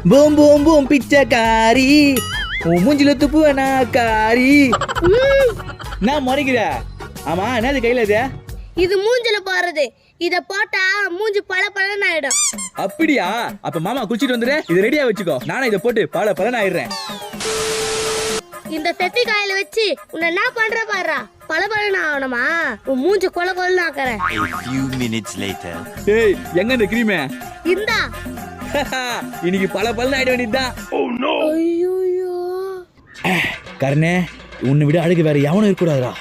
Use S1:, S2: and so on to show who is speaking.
S1: Boom boom boom பிச்சைக்காரி உன் மூஞ்சில துப்புவனா காரி. நான் முறைக்கிற. ஆமா என்னது கையில இது?
S2: இது மூஞ்சில போறது. இத போட்டா மூஞ்சி பல பலன்னு ஆயிடும்.
S1: அப்படியா? அப்ப மாமா குளிச்சிட்டு வந்துரு, இது ரெடியா வச்சுக்கோ. நானும் இதை போட்டு பல பலன் ஆயிடுறேன்.
S2: இந்த பெப்பி காயில வச்சு உன்னை என்ன பண்ற பாரு. பல பலன்னு ஆகணுமா? உன் மூஞ்சி கொல கொலன்னு ஆக்குறேன்.
S3: A few minutes later.
S1: ஏய் எங்க இந்த கிரீமே?
S2: இந்தா.
S1: இன்னைக்கு பல பலன் ஆயிட வேண்டியதுதான்.
S2: ஐயோ
S1: கர்ணே, உன்னை விட அழகு வேற எவனும் இருக்கக்கூடாதுடா.